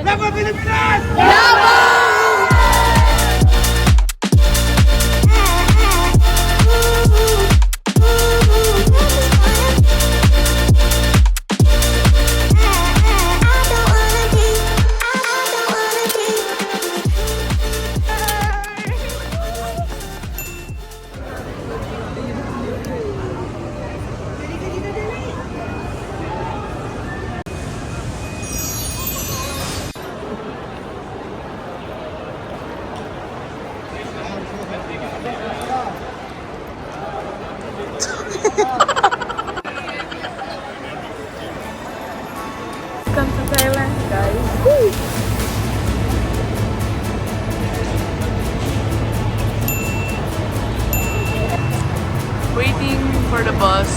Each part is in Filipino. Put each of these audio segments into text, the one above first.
Laban Pilipinas! Welcome to Thailand, guys. Woo! Waiting for the bus,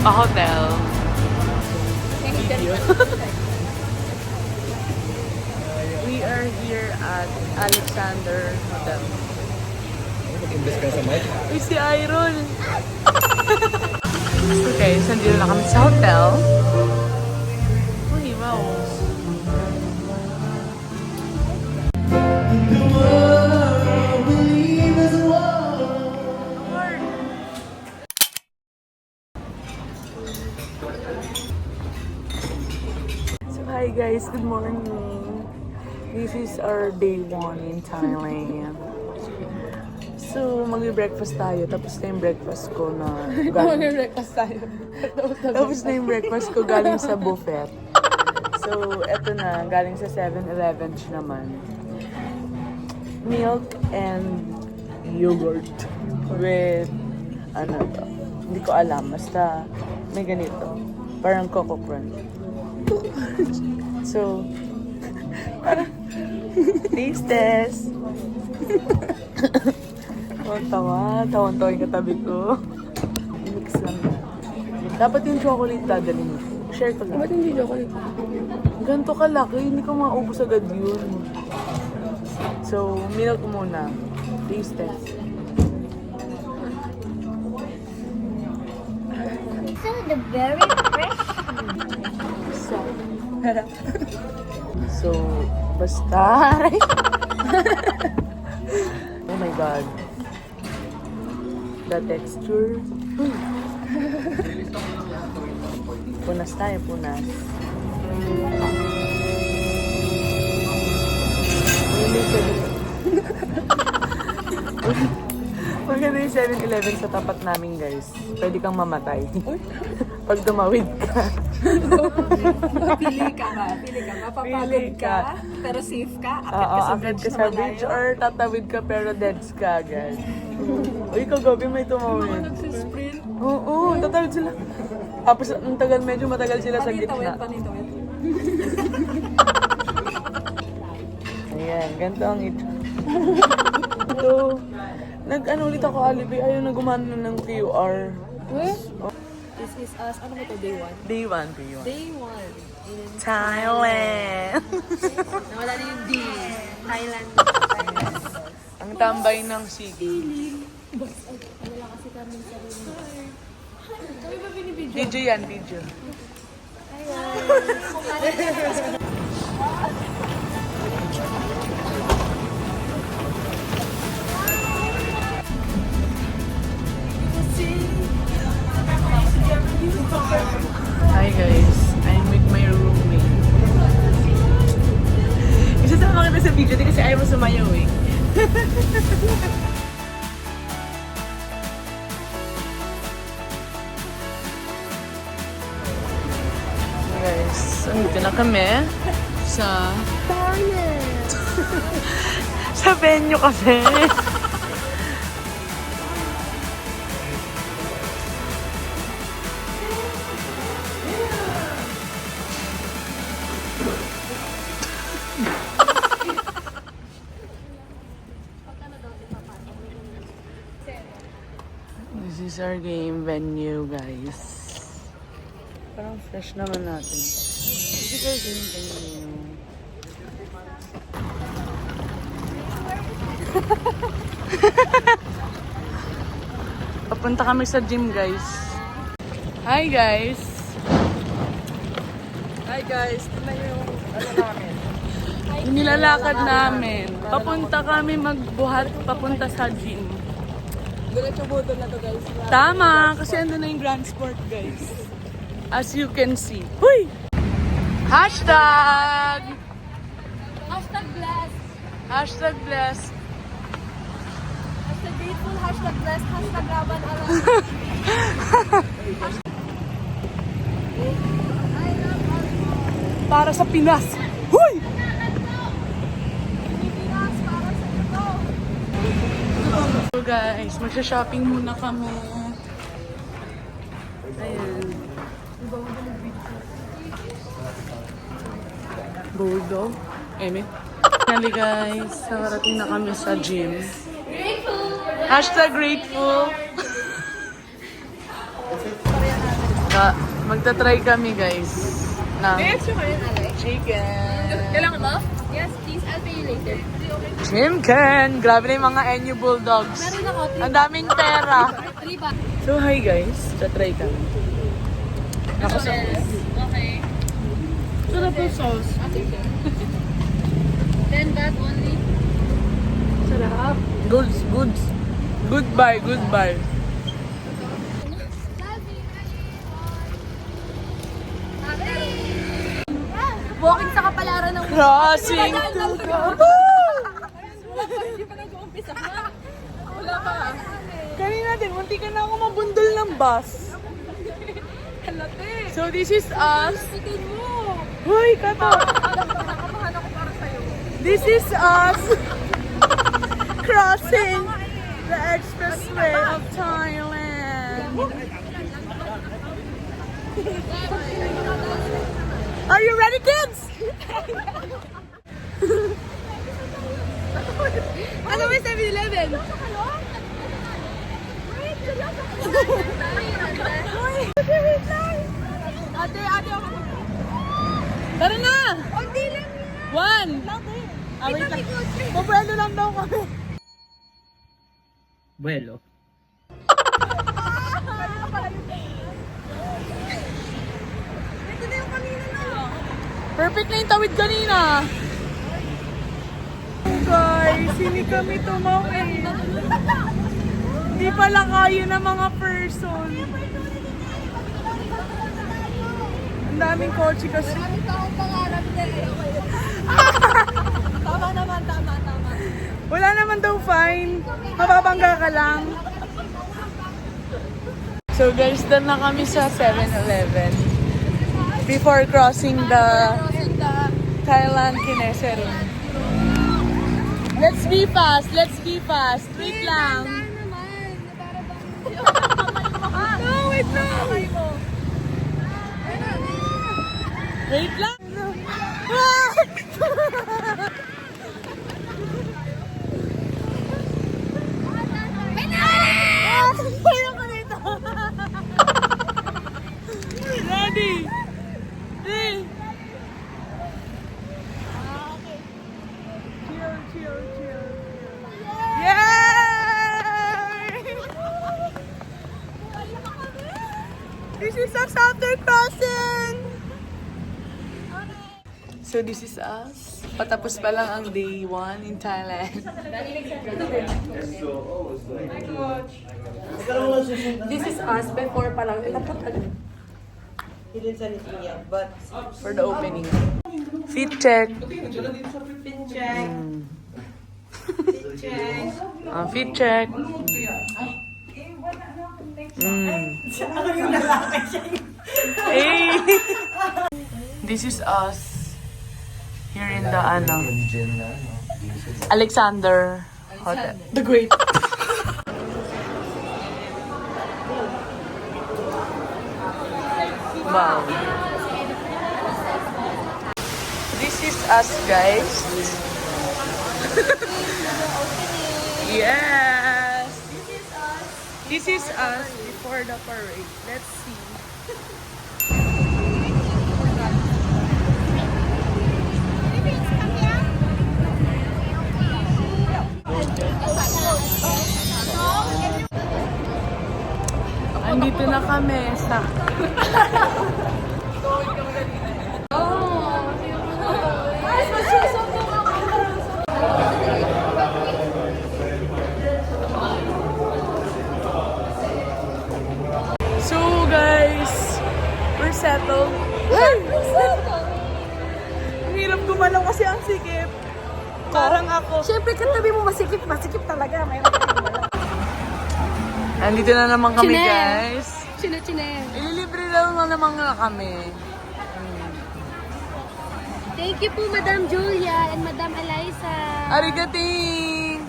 a hotel. We are here at Alexander Hotel. Uy, si Iron! So guys, nandito na kami sa hotel. Uy, wow. So hi guys, good morning. This is our day 1 in Thailand. So, magbe-breakfast tayo. Tapos na yung breakfast ko na Mag-breakfast tayo. Tapos na yung breakfast ko galing sa buffet. So, eto na. Galing sa 7-Eleven naman. Milk and yogurt with ano to. Hindi ko alam. Basta may ganito. Parang Coco Crunch. So, parang taste test. Tawan-tawa yung katabi ko. Mix lang na. Dapat yung chocolate dadalhin mo. Share ko lang. Ba't hindi chocolate? Ganito kalaki, hindi ko maubos agad yun. So, milk muna. Taste test. So the very fresh. So, basta. Oh my God. The texture. Punas tayo, punas. Maganda yung 7-Eleven sa tapat namin, guys. Pwede kang mamatay. Pag tumawid ka. Pili ka. Mapapagod ka, pero safe ka. Akit ka sa beach or tatawid ka pero deads ka agad. Uy, kagabi may tumawid. Nagsisprint. Oo, tatawid sila. Tapos ang tagal, medyo matagal sila sa gitna. Panitawid. Ayan, ganito ang ito. Ito, nag-ano ulit ako, Alibi, ayaw na gumana ng QR. This is us. Ano ba ito? Day 1? Day 1, Day 1. Day 1. In Thailand! Nawala na yung D. Thailand. Ang tambay ng sige. Wala kasi kami sa rin. Kami ba binibidyo? Video yan, video. Hi guys, I'm with my roommate. Isasama kita sa video din kasi ayaw mo sumayaw eh. Guys, andito na kami sa sa venue kasi. This is our game venue, guys. Parang fresh naman natin. This is our game venue. Papunta kami sa gym, guys. Hi, guys! Hi guys, tingnan niyo yung ano namin. Nilalakad namin. Papunta kami magbuhat, papunta sa gym. Diretso butol na to guys. Tama, kasi andun na yung Grand Sport, guys. As you can see. Huy! Hashtag! Hashtag blessed. Hashtag bless. Hashtag grateful. Hashtag blessed. Hashtag laban alam. Para sa Pinas. Huy! Pilipinas para sa ito. So guys, magsha-shopping muna kami. Ayan. Bulldog. Eme. Finally guys, nakarating na kami sa gym. Hashtag grateful. Magta-try kami guys ng Extra kayo na like. chicken. Kailangan mo? Yes, please. I'll pay you later. Chimken! Grabe na yung mga NU Bulldogs. Meron ako. Ang daming pera. 3 ba? So hi guys, tatry kami. Ako sa Okay. sarap yung sauce. Then that only. Sarap. Goods, goods. Goodbye, goodbye. Walking sa kapalaran ng Crossing to the Hindi pa nag-uumpisa na. Wala pa nga. Kanina din, munti ka na ako mabundol ng bus. Halate. So this is us. Sitin mo. Hoy, kato. Nakakabahan ako para sa'yo. This is us crossing the expressway of Thailand. Are you ready, kids? Ano ba yung 7-Eleven? Ate, ako. Tara na! Hindi lang. One! Wait lang. Mabuelo lang daw kami. Vuelo. Ito na yung kanina na. Perfect na yung tawid kanina. Guys, hindi kami tumawid. Hindi pala kaya ng mga person. Ang daming kotse kasi. Marami pa akong pangarap din. Tama naman, tama. Wala naman daw fine. Mababangga ka lang. So guys, done na kami sa 7-Eleven. Before crossing the Thailand Kineserin. Let's be fast, let's be fast. Wait lang. No, wait lang. Wait lang. Ready? Three. Chill. Yay! This is us after crossing. So this is us. Patapos pa lang ang day 1 in Thailand. This is us before pa lang. He didn't say anything yet, but For the opening. Fit check. check. Fit check. Hey! This is us. Here in the Alexander Hotel. The Great. Wow. This is us, guys. Yes. This is us before the parade. Let's see. Andito na kami sa... Mas magsusok ako. alam kasi ang sikip. Parang ako. Siyempre, katabi mo masikip talaga. Mayroon ka wala. Andito na naman kami, Chine. guys. Chine. Ililibre lang naman nga kami. Thank you po, Madam Julia and Madam Eliza. Arigating!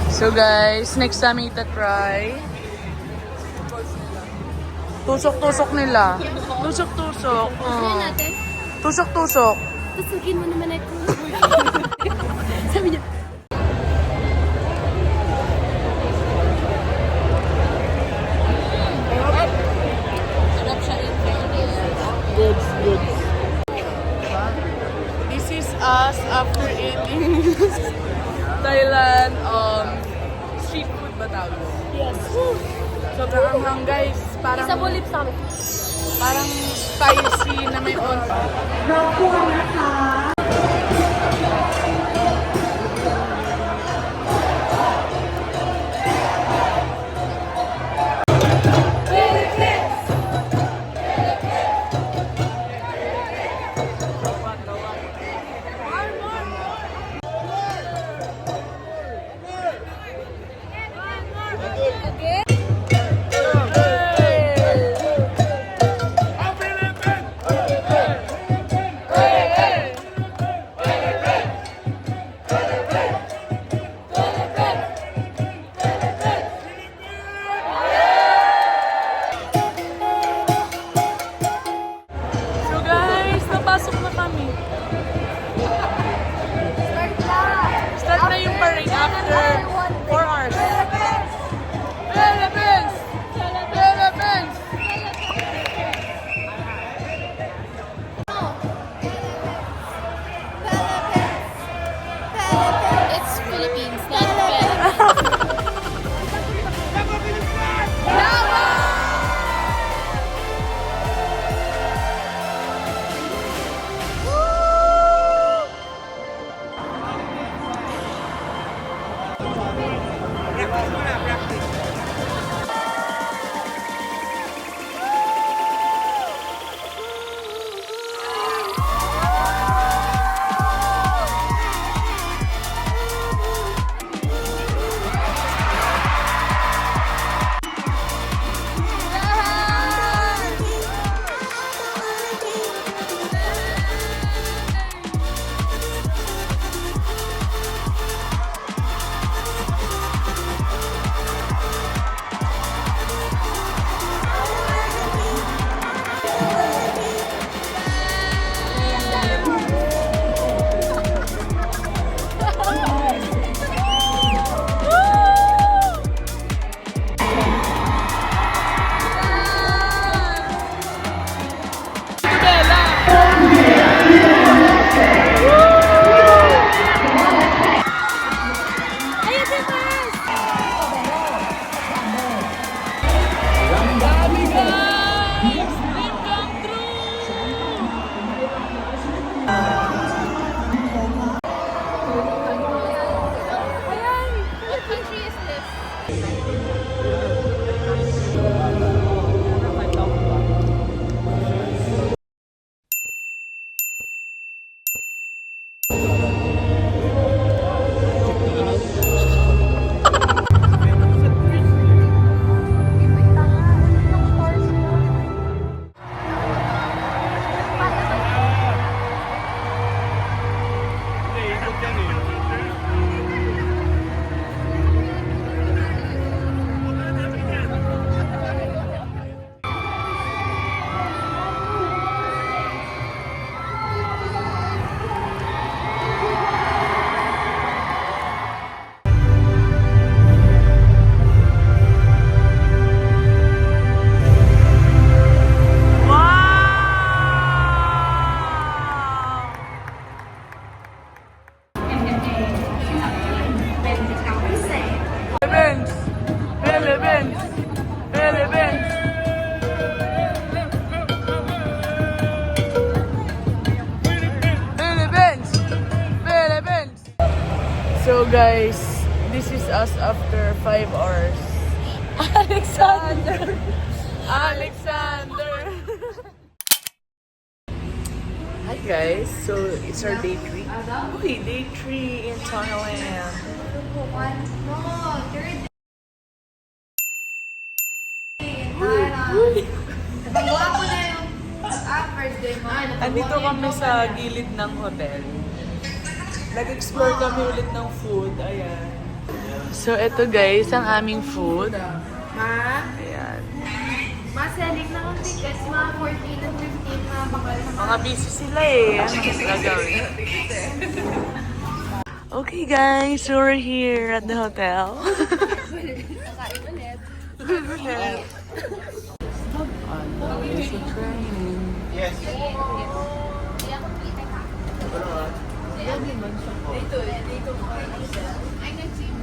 So guys, next namin itatry. Tusok-tusok nila. Tusok-tusok. Ano natin? Tusok-tusok. Tusugin mo naman ako. Sabi niya, Goods. This is us after eating Thailand street food ba tawag? yes. Sobrang anghang guys. Parang Isa mo lips namin. parang spicy na may onta. So guys, napasok na kami. Start na yung parade after 4 hours. Philippines! Philippines! It's Philippines, not Philippines. What country is this? Philippines! Philippines! Philippines! Philippines! Philippines! So guys, this is us after 5 hours. Alexander! Alexander! Ay, Hi guys, so it's our day 3. Okay, day 3 in Thailand. Andito kami sa gilid ng hotel. Nag-explore kami ulit ng food. Ayan. So, ito guys, ang aming food. Ayan. Masalig na kong tickets, mga 14 and 15 na bakal na Mga busy sila eh. Ano kasi gagawin? Okay guys, so we're here at the hotel. kakain ulit. Ulit. There's a train.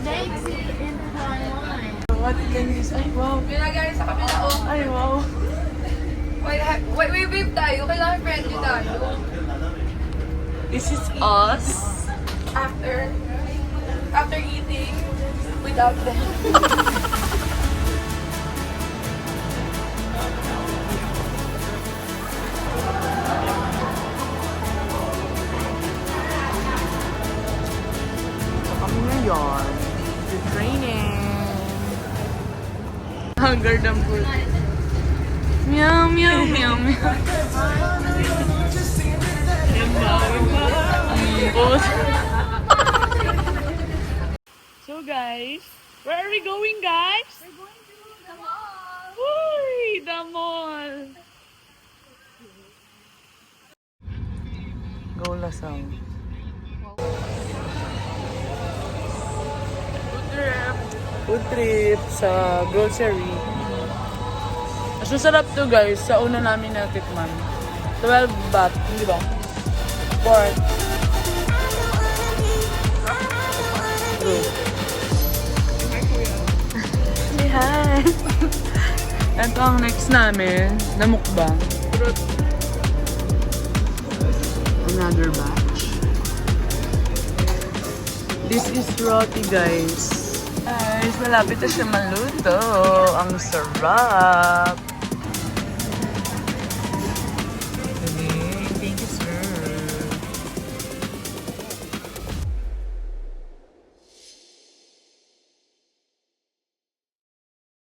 Next in Taiwan. What can you say? Wow. Pinagay sa kabila, oh. Ay, wow. Wait tayo. Kailangan friendly tayo. This is us. After eating, without them. Kami ngayon. The training. Hunger ng food. Meow, meow, meow, meow. So guys, where are we going guys? We're going to the mall. Uy, the mall. Go Lasang. Food trip sa grocery. Mas masarap to guys, sa una namin natikman. 12 baht, hindi ba? Pork. True. Say hi! Ito ang next namin, na mukbang. Another batch. This is roti guys. Guys, malapit na siya maluto. Ang sarap.